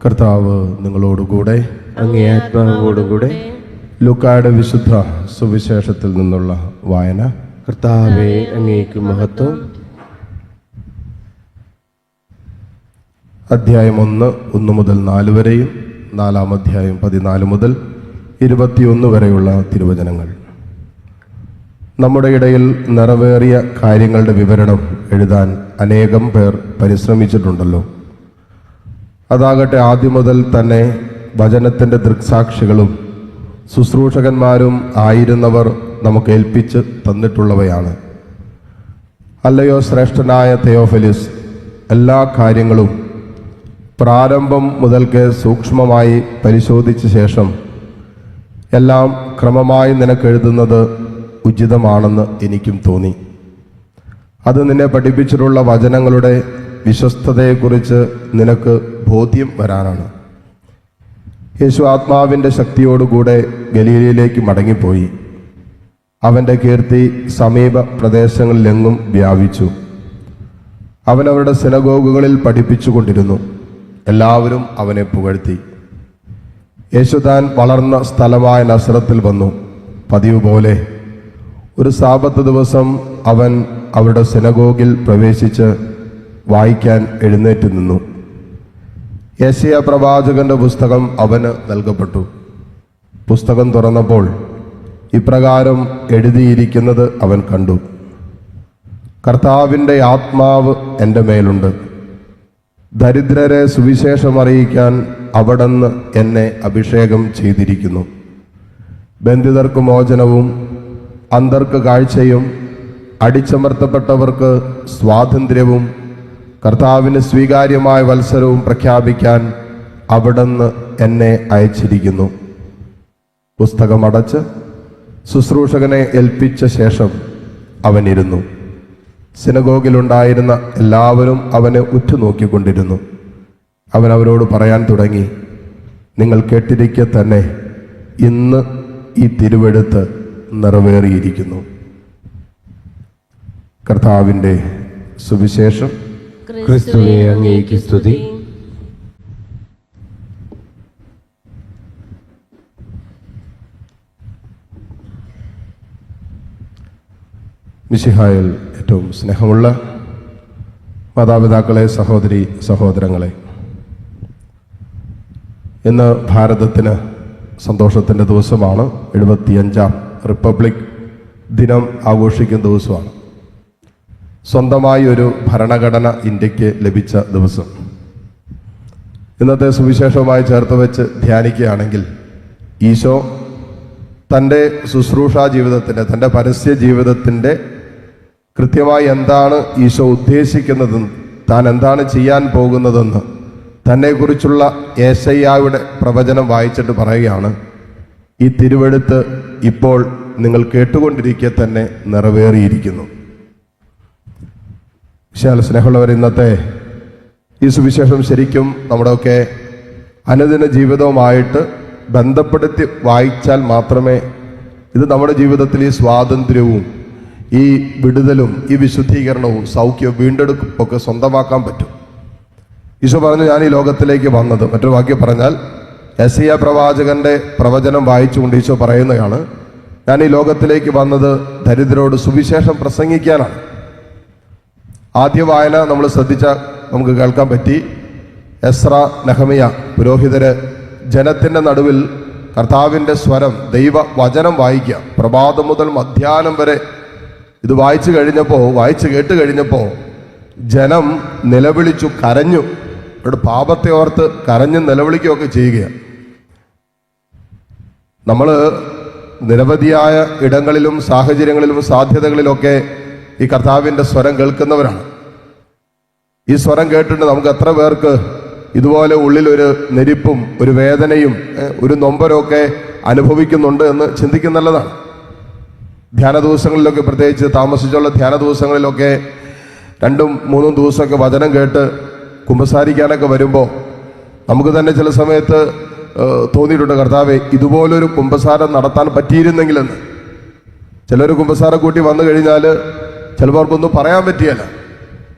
കർത്താവ് നിങ്ങളോടുകൂടെ, അങ്ങേ ആത്മാവോടുകൂടെ. ലൂക്കായുടെ വിശുദ്ധ സുവിശേഷത്തിൽ നിന്നുള്ള വായന. കർത്താവേ, അങ്ങേക്ക് മഹത്വം. അധ്യായം 1 മുതൽ 4 വരെയും 4-ാം അധ്യായം 14 മുതൽ 21 വരെയുള്ള തിരുവചനങ്ങൾ. നമ്മുടെ ഇടയിൽ നിറവേറിയ കാര്യങ്ങളുടെ വിവരണം എഴുതാൻ അനേകം പേർ പരിശ്രമിച്ചിട്ടുണ്ടല്ലോ. അതാകട്ടെ ആദ്യം മുതൽ തന്നെ വചനത്തിൻ്റെ ദൃക്സാക്ഷികളും ശുശ്രൂഷകന്മാരും ആയിരുന്നവർ നമുക്ക് ഏൽപ്പിച്ച് തന്നിട്ടുള്ളവയാണ്. അല്ലയോ ശ്രേഷ്ഠനായ തെയോഫിലിസ്, എല്ലാ കാര്യങ്ങളും പ്രാരംഭം മുതൽക്ക് സൂക്ഷ്മമായി പരിശോധിച്ച ശേഷം എല്ലാം ക്രമമായി നിനക്കെഴുതുന്നത് ഉചിതമാണെന്ന് എനിക്കും തോന്നി. അത് നിന്നെ പഠിപ്പിച്ചിട്ടുള്ള വചനങ്ങളുടെ വിശ്വസ്തതയെക്കുറിച്ച് നിനക്ക് ബോധ്യം വരാനാണ്. യേശു ആത്മാവിൻ്റെ ശക്തിയോടുകൂടെ ഗലീലയിലേക്ക് മടങ്ങിപ്പോയി. അവൻ്റെ കീർത്തി സമീപ പ്രദേശങ്ങളിലെങ്ങും വ്യാപിച്ചു. അവൻ അവരുടെ സിനഗോഗുകളിൽ പഠിപ്പിച്ചുകൊണ്ടിരുന്നു. എല്ലാവരും അവനെ പുകഴ്ത്തി. യേശു താൻ വളർന്ന സ്ഥലമായ നസറത്തിൽ വന്നു. പതിവ് പോലെ ഒരു സാബത്ത് ദിവസം അവൻ അവരുടെ സിനഗോഗിൽ പ്രവേശിച്ച് വായിക്കാൻ എഴുന്നേറ്റ് നിന്നു. യെശയ്യാ പ്രവാചകന്റെ പുസ്തകം അവന് നൽകപ്പെട്ടു. പുസ്തകം തുറന്നപ്പോൾ ഇപ്രകാരം എഴുതിയിരിക്കുന്നത് അവൻ കണ്ടു: കർത്താവിൻ്റെ ആത്മാവ് എൻ്റെ മേലുണ്ട്. ദരിദ്രരെ സുവിശേഷം അറിയിക്കാൻ അവിടുന്ന് എന്നെ അഭിഷേകം ചെയ്തിരിക്കുന്നു. ബന്ധിതർക്ക് മോചനവും അന്ധർക്ക് കാഴ്ചയും അടിച്ചമർത്തപ്പെട്ടവർക്ക് സ്വാതന്ത്ര്യവും കർത്താവിന് സ്വീകാര്യമായ വത്സരവും പ്രഖ്യാപിക്കാൻ അവിടുന്ന് എന്നെ അയച്ചിരിക്കുന്നു. പുസ്തകമടച്ച് ശുശ്രൂഷകനെ ഏൽപ്പിച്ച ശേഷം അവനിരുന്നു. സിനഗോഗിലുണ്ടായിരുന്ന എല്ലാവരും അവനെ ഉറ്റുനോക്കിക്കൊണ്ടിരുന്നു. അവൻ അവരോട് പറയാൻ തുടങ്ങി: നിങ്ങൾ കേട്ടിരിക്കെ തന്നെ ഇന്ന് ഈ തിരുവെഴുത്ത് നിറവേറിയിരിക്കുന്നു. കർത്താവിൻ്റെ സുവിശേഷം. ക്രിസ്തുവേ, അങ്ങേക്ക് സ്തുതി. മിശിഹായിൽ ഏറ്റവും സ്നേഹമുള്ള മാതാപിതാക്കളെ, സഹോദരി സഹോദരങ്ങളെ, ഇന്ന് ഭാരതത്തിന് സന്തോഷത്തിൻ്റെ ദിവസമാണ്. 75ാം റിപ്പബ്ലിക് ദിനം ആഘോഷിക്കുന്ന ദിവസമാണ്. സ്വന്തമായി ഒരു ഭരണഘടന ഇന്ത്യക്ക് ലഭിച്ച ദിവസം. ഇന്നത്തെ സുവിശേഷവുമായി ചേർത്ത് വെച്ച് ധ്യാനിക്കുകയാണെങ്കിൽ ഈശോ തൻ്റെ ശുശ്രൂഷാ ജീവിതത്തിൻ്റെ, തൻ്റെ പരസ്യ ജീവിതത്തിൻ്റെ കൃത്യമായി എന്താണ് ഈശോ ഉദ്ദേശിക്കുന്നതെന്ന്, താൻ എന്താണ് ചെയ്യാൻ പോകുന്നതെന്ന് തന്നെക്കുറിച്ചുള്ള യെശയ്യായുടെ പ്രവചനം വായിച്ചിട്ട് പറയുകയാണ്: ഈ തിരുവെഴുത്ത് ഇപ്പോൾ നിങ്ങൾ കേട്ടുകൊണ്ടിരിക്കെ തന്നെ നിറവേറിയിരിക്കുന്നു. വിശാല സ്നേഹമുള്ളവർ, ഇന്നത്തെ ഈ സുവിശേഷം ശരിക്കും നമ്മുടെയൊക്കെ അനുദിന ജീവിതവുമായിട്ട് ബന്ധപ്പെടുത്തി വായിച്ചാൽ മാത്രമേ ഇത് നമ്മുടെ ജീവിതത്തിൽ ഈ സ്വാതന്ത്ര്യവും ഈ വിടുതലും ഈ വിശുദ്ധീകരണവും സൗഖ്യവും വീണ്ടെടുപ്പൊക്കെ സ്വന്തമാക്കാൻ പറ്റും. ഈശോ പറഞ്ഞു, ഞാൻ ഈ ലോകത്തിലേക്ക് വന്നത്, മറ്റൊരു വാക്യം പറഞ്ഞാൽ യെശയ്യാ പ്രവാചകന്റെ പ്രവചനം വായിച്ചുകൊണ്ട് ഈശോ പറയുന്നതാണ്: ഞാൻ ഈ ലോകത്തിലേക്ക് വന്നത് ദരിദ്രരോട് സുവിശേഷം പ്രസംഗിക്കാനാണ്. ആദ്യ വായന നമ്മൾ ശ്രദ്ധിച്ചാൽ നമുക്ക് കേൾക്കാൻ പറ്റി. എസ്ര, നെഹമിയ പുരോഹിതര് ജനത്തിൻ്റെ നടുവിൽ കർത്താവിൻ്റെ സ്വരം, ദൈവ വചനം വായിക്കുക. പ്രഭാതം മുതൽ മധ്യാഹ്നം വരെ ഇത് വായിച്ചു കേട്ട് കഴിഞ്ഞപ്പോൾ ജനം നിലവിളിച്ചു, കരഞ്ഞു. അവരുടെ പാപത്തെ ഓർത്ത് കരഞ്ഞ് നിലവിളിക്കുകയൊക്കെ ചെയ്യുകയാണ്. നമ്മൾ നിരവധിയായ ഇടങ്ങളിലും സാഹചര്യങ്ങളിലും സാധ്യതകളിലൊക്കെ ഈ കർത്താവിൻ്റെ സ്വരം കേൾക്കുന്നവരാണ്. ഈ സ്വരം കേട്ടിട്ട് നമുക്ക് എത്ര പേർക്ക് ഇതുപോലെ ഉള്ളിലൊരു നെരിപ്പും ഒരു വേദനയും ഒരു നൊമ്പരമൊക്കെ അനുഭവിക്കുന്നുണ്ട് എന്ന് ചിന്തിക്കുന്നതാണ്. ധ്യാന ദിവസങ്ങളിലൊക്കെ, പ്രത്യേകിച്ച് താമസിച്ചുള്ള ധ്യാന ദിവസങ്ങളിലൊക്കെ 2-3 ദിവസമൊക്കെ വചനം കേട്ട് കുമ്പസാരിക്കാനൊക്കെ വരുമ്പോൾ നമുക്ക് തന്നെ ചില സമയത്ത് തോന്നിയിട്ടുണ്ട്, കർത്താവേ, ഇതുപോലൊരു കുമ്പസാരം നടത്താൻ പറ്റിയിരുന്നെങ്കിലെന്ന്. ചിലർ കുമ്പസാരം കൂട്ടി വന്നു കഴിഞ്ഞാൽ ചിലവർക്കൊന്നും പറയാൻ പറ്റിയല്ല.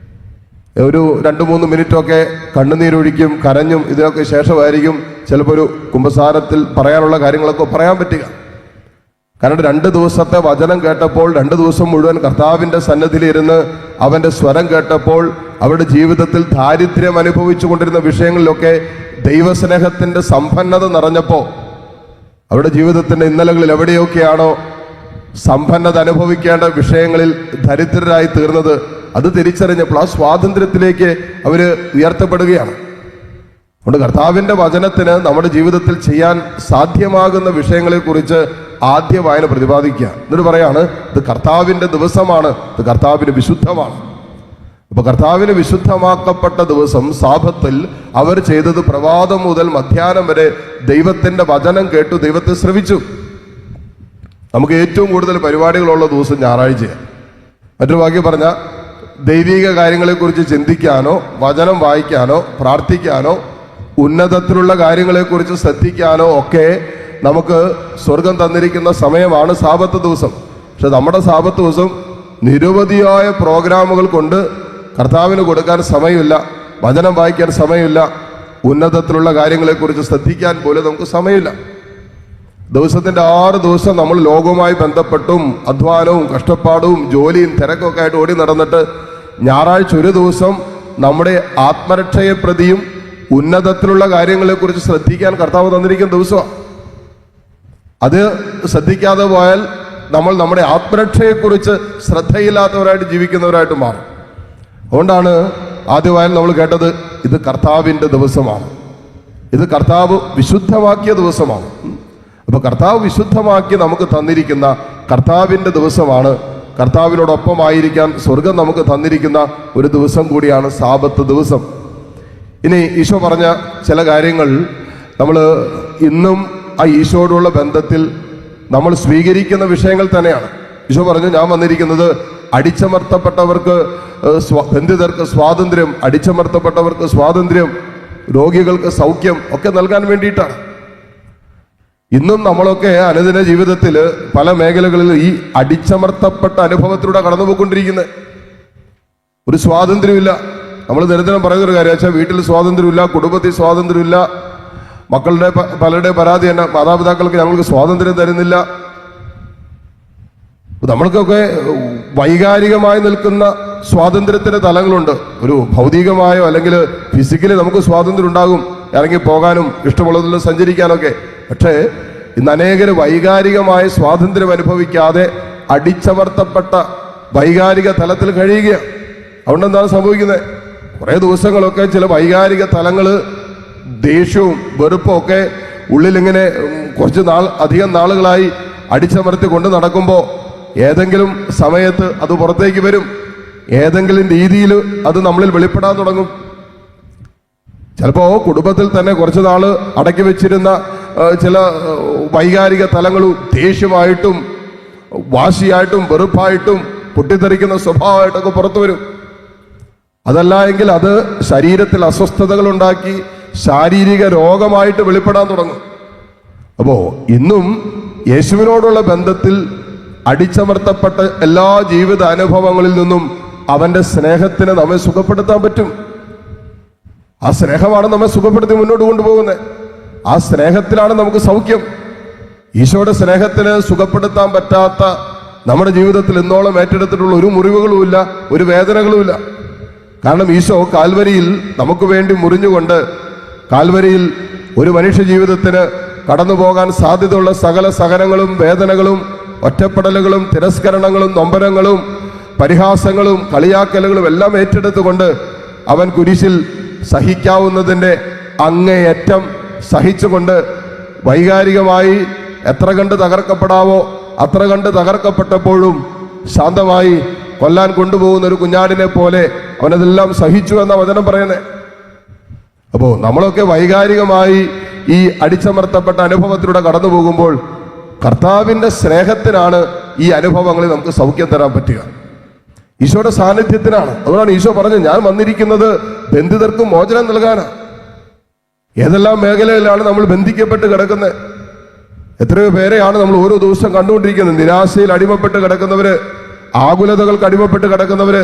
ഒരു 2-3 മിനിറ്റൊക്കെ കണ്ണുനീരൊഴിക്കും, കരഞ്ഞും ഇതിനൊക്കെ ശേഷമായിരിക്കും ചിലപ്പോൾ ഒരു കുമ്പസാരത്തിൽ പറയാനുള്ള കാര്യങ്ങളൊക്കെ പറയാൻ പറ്റുക. കാരണം 2 ദിവസത്തെ വചനം കേട്ടപ്പോൾ, 2 ദിവസം മുഴുവൻ കർത്താവിൻ്റെ സന്നിധിയിലിരുന്ന് അവൻ്റെ സ്വരം കേട്ടപ്പോൾ, അവരുടെ ജീവിതത്തിൽ ദാരിദ്ര്യം അനുഭവിച്ചു കൊണ്ടിരുന്ന വിഷയങ്ങളിലൊക്കെ ദൈവസ്നേഹത്തിൻ്റെ സമ്പന്നത നിറഞ്ഞപ്പോൾ, അവരുടെ ജീവിതത്തിൻ്റെ ഇന്നലകളിൽ എവിടെയൊക്കെയാണോ സമ്പന്നത അനുഭവിക്കേണ്ട വിഷയങ്ങളിൽ ദരിദ്രരായി തീർന്നത്, അത് തിരിച്ചറിഞ്ഞപ്പോൾ ആ സ്വാതന്ത്ര്യത്തിലേക്ക് അവർ ഉയർത്തപ്പെടുകയാണ്. അതുകൊണ്ട് കർത്താവിൻ്റെ വചനത്തിന് നമ്മുടെ ജീവിതത്തിൽ ചെയ്യാൻ സാധ്യമാകുന്ന വിഷയങ്ങളെക്കുറിച്ച് ആദ്യ വായന പ്രതിപാദിക്കുക. എന്നിട്ട് പറയാണ്, ഇത് കർത്താവിൻ്റെ ദിവസമാണ്, ഇത് കർത്താവിന് വിശുദ്ധമാണ്. അപ്പൊ കർത്താവിന് വിശുദ്ധമാക്കപ്പെട്ട ദിവസം സാബത്തിൽ അവർ ചെയ്തത് പ്രഭാതം മുതൽ മധ്യാഹ്നം വരെ ദൈവത്തിന്റെ വചനം കേട്ടു, ദൈവത്തെ ശ്രവിച്ചു. നമുക്ക് ഏറ്റവും കൂടുതൽ പരിപാടികളുള്ള ദിവസം ഞായറാഴ്ചയാണ്. മറ്റൊരു വാക്യം പറഞ്ഞാൽ ദൈവിക കാര്യങ്ങളെക്കുറിച്ച് ചിന്തിക്കാനോ വചനം വായിക്കാനോ പ്രാർത്ഥിക്കാനോ ഉന്നതത്തിലുള്ള കാര്യങ്ങളെക്കുറിച്ച് ശ്രദ്ധിക്കാനോ ഒക്കെ നമുക്ക് സ്വർഗം തന്നിരിക്കുന്ന സമയമാണ് സാബത്ത് ദിവസം. പക്ഷെ നമ്മുടെ സാബത്ത് ദിവസം നിരവധിയായ പ്രോഗ്രാമുകൾ കൊണ്ട് കർത്താവിന് കൊടുക്കാൻ സമയമില്ല, വചനം വായിക്കാൻ സമയമില്ല, ഉന്നതത്തിലുള്ള കാര്യങ്ങളെക്കുറിച്ച് ശ്രദ്ധിക്കാൻ പോലും നമുക്ക് സമയമില്ല. ദിവസത്തിന്റെ 6 ദിവസം നമ്മൾ ലോകവുമായി ബന്ധപ്പെട്ടും അധ്വാനവും കഷ്ടപ്പാടും ജോലിയും തിരക്കൊക്കെ ആയിട്ട് ഓടി നടന്നിട്ട് ഞായറാഴ്ച ഒരു ദിവസം നമ്മുടെ ആത്മരക്ഷയെ പ്രതിയും ഉന്നതത്തിലുള്ള കാര്യങ്ങളെക്കുറിച്ച് ശ്രദ്ധിക്കാൻ കർത്താവ് തന്നിരിക്കുന്ന ദിവസമാണ്. അത് ശ്രദ്ധിക്കാതെ പോയാൽ നമ്മൾ നമ്മുടെ ആത്മരക്ഷയെക്കുറിച്ച് ശ്രദ്ധയില്ലാത്തവരായിട്ട് ജീവിക്കുന്നവരായിട്ട് മാറും. അതുകൊണ്ടാണ് ആദ്യമായി നമ്മൾ കേട്ടത്, ഇത് കർത്താവിൻ്റെ ദിവസമാണ്, ഇത് കർത്താവ് വിശുദ്ധമാക്കിയ ദിവസമാണ്. അപ്പൊ കർത്താവ് വിശുദ്ധമാക്കി നമുക്ക് തന്നിരിക്കുന്ന കർത്താവിൻ്റെ ദിവസമാണ്. കർത്താവിനോടൊപ്പമായിരിക്കാൻ സ്വർഗം നമുക്ക് തന്നിരിക്കുന്ന ഒരു ദിവസം കൂടിയാണ് സാബത്ത് ദിവസം. ഇനി ഈശോ പറഞ്ഞ ചില കാര്യങ്ങൾ നമ്മൾ ഇന്നും ആ ഈശോയോടുള്ള ബന്ധത്തിൽ നമ്മൾ സ്വീകരിക്കുന്ന വിഷയങ്ങൾ തന്നെയാണ്. ഈശോ പറഞ്ഞു, ഞാൻ വന്നിരിക്കുന്നത് അടിച്ചമർത്തപ്പെട്ടവർക്ക് ബന്ധിതർക്ക് സ്വാതന്ത്ര്യം, അടിച്ചമർത്തപ്പെട്ടവർക്ക് സ്വാതന്ത്ര്യം, രോഗികൾക്ക് സൗഖ്യം ഒക്കെ നൽകാൻ വേണ്ടിയിട്ടാണ്. ഇന്നും നമ്മളൊക്കെ അനുദിന ജീവിതത്തിൽ പല മേഖലകളിൽ ഈ അടിച്ചമർത്തപ്പെട്ട അനുഭവത്തിലൂടെ കടന്നുപോയിക്കൊണ്ടിരിക്കുന്നത്. ഒരു സ്വാതന്ത്ര്യമില്ല. നമ്മൾ നിരന്തരം പറയുന്നൊരു കാര്യം വെച്ചാൽ വീട്ടിൽ സ്വാതന്ത്ര്യമില്ല, കുടുംബത്തിൽ സ്വാതന്ത്ര്യമില്ല, മക്കളുടെ പലരുടെ പരാതി തന്നെ, മാതാപിതാക്കൾക്ക് ഞങ്ങൾക്ക് സ്വാതന്ത്ര്യം തരുന്നില്ല. നമ്മൾക്കൊക്കെ വൈകാരികമായി നിൽക്കുന്ന സ്വാതന്ത്ര്യത്തിന്റെ തലങ്ങളുണ്ട്. ഒരു ഭൗതികമായോ അല്ലെങ്കിൽ ഫിസിക്കലി നമുക്ക് സ്വാതന്ത്ര്യം ഉണ്ടാകും, ഇറങ്ങി പോകാനും ഇഷ്ടമുള്ളതിൽ സഞ്ചരിക്കാനൊക്കെ. പക്ഷേ ഇന്ന് അനേകര് വൈകാരികമായ സ്വാതന്ത്ര്യം അനുഭവിക്കാതെ അടിച്ചമർത്തപ്പെട്ട വൈകാരിക തലത്തിൽ കഴിയുകയാണ്. അതുകൊണ്ട് എന്താണ് സംഭവിക്കുന്നത്? കുറേ ദിവസങ്ങളൊക്കെ ചില വൈകാരിക തലങ്ങൾ, ദേഷ്യവും വെറുപ്പും ഒക്കെ ഉള്ളിലിങ്ങനെ കുറച്ച് അധികം നാളുകളായി അടിച്ചമർത്തി കൊണ്ട് നടക്കുമ്പോൾ ഏതെങ്കിലും സമയത്ത് അത് പുറത്തേക്ക് വരും, ഏതെങ്കിലും രീതിയിൽ അത് നമ്മളിൽ വെളിപ്പെടാൻ തുടങ്ങും. ചിലപ്പോൾ കുടുംബത്തിൽ തന്നെ കുറച്ച് നാൾ അടക്കി വെച്ചിരുന്ന ചില വൈകാരിക തലങ്ങളും ദേഷ്യമായിട്ടും വാശിയായിട്ടും വെറുപ്പായിട്ടും പൊട്ടിത്തെറിക്കുന്ന സ്വഭാവമായിട്ടൊക്കെ പുറത്തു വരും. അതല്ല എങ്കിൽ അത് ശരീരത്തിൽ അസ്വസ്ഥതകൾ ഉണ്ടാക്കി ശാരീരിക രോഗമായിട്ട് വെളിപ്പെടാൻ തുടങ്ങും. അപ്പോ ഇന്നും യേശുവിനോടുള്ള ബന്ധത്തിൽ അടിച്ചമർത്തപ്പെട്ട എല്ലാ ജീവിത അനുഭവങ്ങളിൽ നിന്നും അവന്റെ സ്നേഹത്തിന് നമ്മെ സുഖപ്പെടുത്താൻ പറ്റും. ആ സ്നേഹമാണ് നമ്മെ സുഖപ്പെടുത്തി മുന്നോട്ട് കൊണ്ടുപോകുന്നത്. ആ സ്നേഹത്തിലാണ് നമുക്ക് സൗഖ്യം. ഈശോയുടെ സ്നേഹത്തിന് സുഖപ്പെടുത്താൻ പറ്റാത്ത നമ്മുടെ ജീവിതത്തിൽ ഇന്നോളം ഏറ്റെടുത്തിട്ടുള്ള ഒരു മുറിവുകളുമില്ല, ഒരു വേദനകളുമില്ല. കാരണം ഈശോ കാൽവരിയിൽ നമുക്ക് വേണ്ടി മുറിഞ്ഞുകൊണ്ട് കാൽവരിയിൽ ഒരു മനുഷ്യ ജീവിതത്തിന് കടന്നു പോകാൻ സാധ്യതയുള്ള സകല സഹനങ്ങളും വേദനകളും ഒറ്റപ്പെടലുകളും തിരസ്കരണങ്ങളും നൊമ്പരങ്ങളും പരിഹാസങ്ങളും കളിയാക്കലുകളും എല്ലാം ഏറ്റെടുത്തുകൊണ്ട് അവൻ കുരിശിൽ സഹിക്കാവുന്നതിൻ്റെ അങ്ങേയറ്റം സഹിച്ചുകൊണ്ട് വൈകാരികമായി എത്ര കണ്ട് തകർക്കപ്പെടാവോ അത്ര കണ്ട് തകർക്കപ്പെട്ടപ്പോഴും ശാന്തമായി കൊല്ലാൻ കൊണ്ടുപോകുന്ന ഒരു കുഞ്ഞാടിനെ പോലെ അവനതെല്ലാം സഹിച്ചു എന്ന വചനം പറയുന്നത്. അപ്പോൾ നമ്മളൊക്കെ വൈകാരികമായി ഈ അടിച്ചമർത്തപ്പെട്ട അനുഭവത്തിലൂടെ കടന്നു പോകുമ്പോൾ കർത്താവിൻ്റെ സ്നേഹത്തിനാണ് ഈ അനുഭവങ്ങളിൽ നമുക്ക് സൗഖ്യം തരാൻ പറ്റുക, ഈശോയുടെ സാന്നിധ്യത്തിനാണ്. അതുകൊണ്ടാണ് ഈശോ പറഞ്ഞത്, ഞാൻ വന്നിരിക്കുന്നത് ബന്ധിതർക്കും മോചനം നൽകാനാണ്. ഏതെല്ലാം മേഖലയിലാണ് നമ്മൾ ബന്ധിക്കപ്പെട്ട് കിടക്കുന്നത്? എത്രയോ പേരെയാണ് നമ്മൾ ഓരോ ദിവസം കണ്ടുകൊണ്ടിരിക്കുന്നത്. നിരാശയിൽ അടിമപ്പെട്ട് കിടക്കുന്നവര്, ആകുലതകൾക്ക് അടിമപ്പെട്ട് കിടക്കുന്നവര്,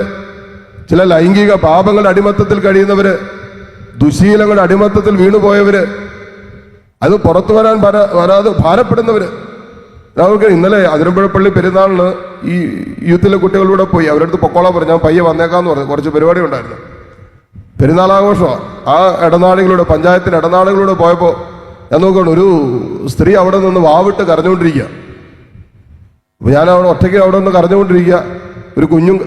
ചില ലൈംഗിക പാപങ്ങളുടെ അടിമത്തത്തിൽ കഴിയുന്നവര്, ദുശീലങ്ങളുടെ അടിമത്തത്തിൽ വീണുപോയവര്, അത് പുറത്തു വരാതെ ഭാരപ്പെടുന്നവര്. നമുക്ക് ഇന്നലെ അതിരമ്പുഴപ്പള്ളി പെരുന്നാളിന് ഈ യൂത്തിലെ കുട്ടികളിലൂടെ പോയി. അവരുടെ അടുത്ത് പൊക്കോളാൻ പറഞ്ഞു. ഞാൻ പയ്യെ വന്നേക്കാന്ന് പറഞ്ഞു. കുറച്ച് പരിപാടി ഉണ്ടായിരുന്നു, പെരുന്നാളാഘോഷമാണ്. ആ ഇടനാടുകളിലൂടെ, പഞ്ചായത്തിന്റെ ഇടനാടുകളിലൂടെ പോയപ്പോൾ ഞാൻ നോക്കണം, ഒരു സ്ത്രീ അവിടെ നിന്ന് വാവിട്ട് കരഞ്ഞുകൊണ്ടിരിക്കുക. അപ്പൊ ഞാൻ അവിടെ ഒറ്റയ്ക്ക് അവിടെ നിന്ന് കരഞ്ഞുകൊണ്ടിരിക്കുക. ഒരു കുഞ്ഞും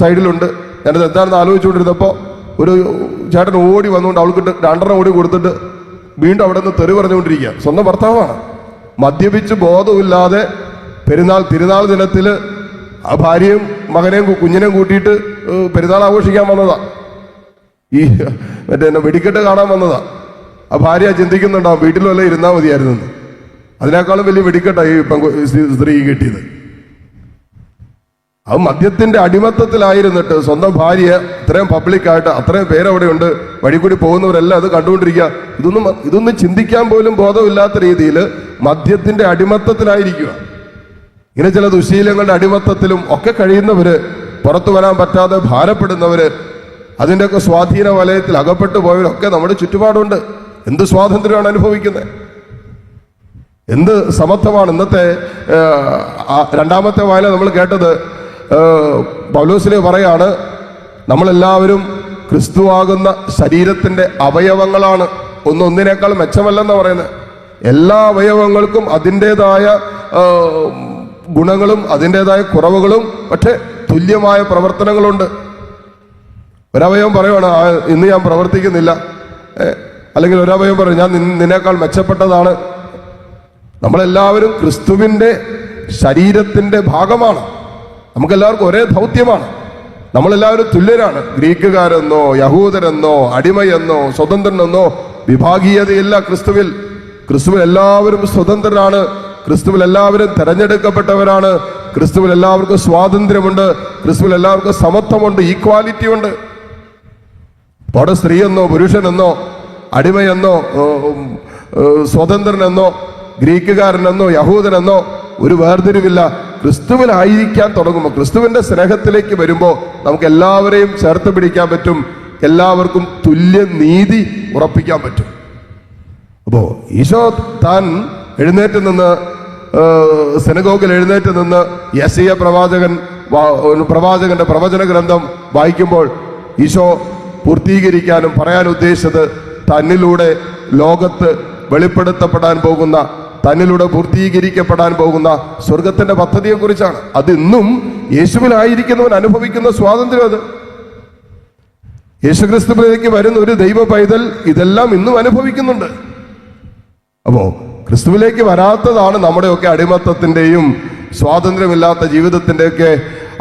സൈഡിലുണ്ട്. ഞാനത് എന്താണെന്ന് ആലോചിച്ചുകൊണ്ടിരുന്നപ്പോൾ ഒരു ചേട്ടൻ ഓടി വന്നുകൊണ്ട് അവൾക്ക് 2 ഓടി കൊടുത്തിട്ട് വീണ്ടും അവിടെ നിന്ന് തെറി പറഞ്ഞുകൊണ്ടിരിക്കുക. സ്വന്തം ഭർത്താവാണ്. മദ്യപിച്ച് ബോധമില്ലാതെ തിരുനാൾ ദിനത്തിൽ ആ ഭാര്യയും മകനെയും കുഞ്ഞിനെയും കൂട്ടിയിട്ട് പെരുന്നാൾ ആഘോഷിക്കാൻ വന്നതാ. ഈ മറ്റേ വെടിക്കെട്ട് കാണാൻ വന്നതാ. ആ ഭാര്യ ചിന്തിക്കുന്നുണ്ടാവും വീട്ടിലും വല്ല ഇരുന്നാൽ മതിയായിരുന്നു. അതിനേക്കാളും വലിയ വെടിക്കെട്ടായി സ്ത്രീ കിട്ടിയത്. അത് മദ്യത്തിന്റെ അടിമത്തത്തിലായിരുന്നിട്ട് സ്വന്തം ഭാര്യ ഇത്രയും പബ്ലിക്കായിട്ട് അത്രയും പേരവിടെ ഉണ്ട്, വഴി കൂടി പോകുന്നവരെല്ലാം അത് കണ്ടുകൊണ്ടിരിക്കുക. ഇതൊന്നും ചിന്തിക്കാൻ പോലും ബോധമില്ലാത്ത രീതിയിൽ മദ്യത്തിന്റെ അടിമത്തത്തിലായിരിക്കുക. ഇങ്ങനെ ചില ദുശീലങ്ങളുടെ അടിമത്തത്തിലും ഒക്കെ കഴിയുന്നവര്, പുറത്തു വരാൻ പറ്റാതെ ഭാരപ്പെടുന്നവര്, അതിൻ്റെയൊക്കെ സ്വാധീന വലയത്തിൽ അകപ്പെട്ടു പോയവരൊക്കെ നമ്മുടെ ചുറ്റുപാടുണ്ട്. എന്ത് സ്വാതന്ത്ര്യമാണ് അനുഭവിക്കുന്നത്, എന്ത് സമത്വമാണ്. ഇന്നത്തെ 2ാമത്തെ വായന നമ്മൾ കേട്ടത് പൗലോസിനെ പറയാണ്, നമ്മളെല്ലാവരും ക്രിസ്തുവാകുന്ന ശരീരത്തിന്റെ അവയവങ്ങളാണ്, ഒന്നിനേക്കാൾ മെച്ചമല്ലെന്ന് പറയുന്നത്. എല്ലാ അവയവങ്ങൾക്കും അതിൻ്റെതായ ഗുണങ്ങളും അതിൻ്റെതായ കുറവുകളും പക്ഷെ തുല്യമായ പ്രവർത്തനങ്ങളുണ്ട്. ഒരവയവം പറയുവാണ്, ഇന്ന് ഞാൻ പ്രവർത്തിക്കുന്നില്ല, അല്ലെങ്കിൽ ഒരവയവം പറയും ഞാൻ നിന്നേക്കാൾ മെച്ചപ്പെട്ടതാണ്. നമ്മളെല്ലാവരും ക്രിസ്തുവിന്റെ ശരീരത്തിന്റെ ഭാഗമാണ്. നമുക്കെല്ലാവർക്കും ഒരേ ദൗത്യമാണ്. നമ്മളെല്ലാവരും തുല്യരാണ്. ഗ്രീക്കുകാരെന്നോ യഹൂദരെന്നോ അടിമയെന്നോ സ്വതന്ത്രനെന്നോ വിഭാഗീയതയില്ല ക്രിസ്തുവിൽ എല്ലാവരും സ്വതന്ത്രരാണ്. ക്രിസ്തുവിൽ എല്ലാവരും തെരഞ്ഞെടുക്കപ്പെട്ടവരാണ്. ക്രിസ്തുവിൽ എല്ലാവർക്കും സ്വാതന്ത്ര്യമുണ്ട്. ക്രിസ്തുവിൽ എല്ലാവർക്കും സമത്വമുണ്ട്, ഈക്വാലിറ്റി ഉണ്ട്. അവിടെ സ്ത്രീയെന്നോ പുരുഷനെന്നോ അടിമയെന്നോ സ്വതന്ത്രനെന്നോ ഗ്രീക്കുകാരനെന്നോ യഹൂദനെന്നോ ഒരു വേർതിരിവില്ല. ക്രിസ്തുവിലായിരിക്കാൻ തുടങ്ങുമ്പോൾ, ക്രിസ്തുവിന്റെ സ്നേഹത്തിലേക്ക് വരുമ്പോൾ നമുക്ക് എല്ലാവരെയും ചേർത്ത് പിടിക്കാൻ പറ്റും. എല്ലാവർക്കും തുല്യ നീതി ഉറപ്പിക്കാൻ പറ്റും. അപ്പോ ഈശോ താൻ എഴുന്നേറ്റ് നിന്ന് സിനഗോഗിൽ എഴുന്നേറ്റ് നിന്ന് യെശയ്യാ പ്രവാചകന്റെ പ്രവചന ഗ്രന്ഥം വായിക്കുമ്പോൾ ഈശോ പൂർത്തീകരിക്കാനും പറയാൻ ഉദ്ദേശിച്ചത് തന്നിലൂടെ ലോകത്ത് വെളിപ്പെടുത്തപ്പെടാൻ പോകുന്ന, തന്നിലൂടെ പൂർത്തീകരിക്കപ്പെടാൻ പോകുന്ന സ്വർഗത്തിന്റെ പദ്ധതിയെ കുറിച്ചാണ്. അത് ഇന്നും യേശുവിലായിരിക്കുന്നവൻ അനുഭവിക്കുന്ന സ്വാതന്ത്ര്യം. അത് യേശുക്രിസ്തുവിലേക്ക് വരുന്ന ഒരു ദൈവ പൈതൽ ഇതെല്ലാം ഇന്നും അനുഭവിക്കുന്നുണ്ട്. അപ്പോ ക്രിസ്തുവിലേക്ക് വരാത്തതാണ് നമ്മുടെയൊക്കെ അടിമത്തത്തിന്റെയും സ്വാതന്ത്ര്യമില്ലാത്ത ജീവിതത്തിന്റെയൊക്കെ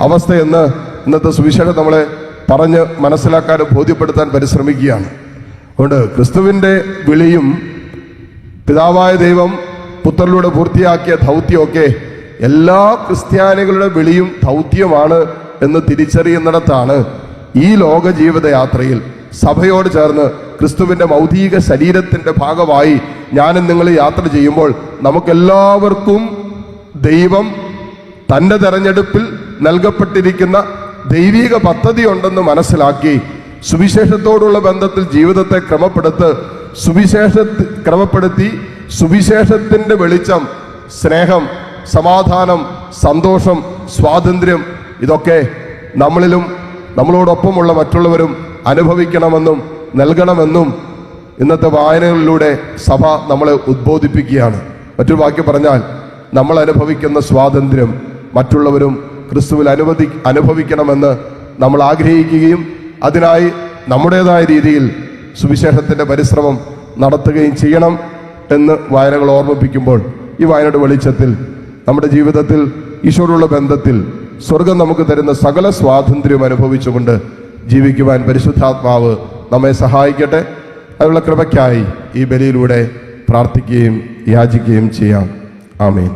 അവസ്ഥയെന്ന് ഇന്നത്തെ സുവിശേഷം നമ്മളെ പറഞ്ഞ് മനസ്സിലാക്കാനും ബോധ്യപ്പെടുത്താൻ പരിശ്രമിക്കുകയാണ്. അതുകൊണ്ട് ക്രിസ്തുവിന്റെ വിളിയും പിതാവായ ദൈവം പുത്രനിലൂടെ പൂർത്തിയാക്കിയ ദൗത്യമൊക്കെ എല്ലാ ക്രിസ്ത്യാനികളുടെ വിളിയും ദൗത്യമാണ് എന്ന് തിരിച്ചറിയുന്നിടത്താണ് ഈ ലോക ജീവിതയാത്രയിൽ സഭയോട് ചേർന്ന് ക്രിസ്തുവിന്റെ മൗതിക ശരീരത്തിന്റെ ഭാഗമായി ഞാനും നിങ്ങൾ യാത്ര ചെയ്യുമ്പോൾ നമുക്കെല്ലാവർക്കും ദൈവം തന്റെ തെരഞ്ഞെടുപ്പിൽ നൽകപ്പെട്ടിരിക്കുന്ന ദൈവിക പദ്ധതി ഉണ്ടെന്ന് മനസ്സിലാക്കി സുവിശേഷത്തോടുള്ള ബന്ധത്തിൽ ജീവിതത്തെ ക്രമപ്പെടുത്തി സുവിശേഷത്തിന്റെ വെളിച്ചം, സ്നേഹം, സമാധാനം, സന്തോഷം, സ്വാതന്ത്ര്യം ഇതൊക്കെ നമ്മളിലും നമ്മളോടൊപ്പമുള്ള മറ്റുള്ളവരും അനുഭവിക്കണമെന്നും നൽകണമെന്നും ഇന്നത്തെ വായനകളിലൂടെ സഭ നമ്മളെ ഉദ്ബോധിപ്പിക്കുകയാണ്. മറ്റൊരു വാക്യം പറഞ്ഞാൽ, നമ്മൾ അനുഭവിക്കുന്ന സ്വാതന്ത്ര്യം മറ്റുള്ളവരും ക്രിസ്തുവിൽ അനുഭവിക്കണമെന്ന് നമ്മൾ ആഗ്രഹിക്കുകയും അതിനായി നമ്മുടേതായ രീതിയിൽ സുവിശേഷത്തിന്റെ പരിശ്രമം നടത്തുകയും ചെയ്യണം എന്ന് വായനകൾ ഓർമ്മിപ്പിക്കുമ്പോൾ, ഈ വായനയുടെ വെളിച്ചത്തിൽ നമ്മുടെ ജീവിതത്തിൽ ഈശോയോടുള്ള ബന്ധത്തിൽ സ്വർഗം നമുക്ക് തരുന്ന സകല സ്വാതന്ത്ര്യം അനുഭവിച്ചുകൊണ്ട് ജീവിക്കുവാൻ പരിശുദ്ധാത്മാവ് നമ്മെ സഹായിക്കട്ടെ. അതിനുള്ള കൃപയ്ക്കായി ഈ ബലിയിലൂടെ പ്രാർത്ഥിക്കുകയും യാചിക്കുകയും ചെയ്യാം. ആമേൻ.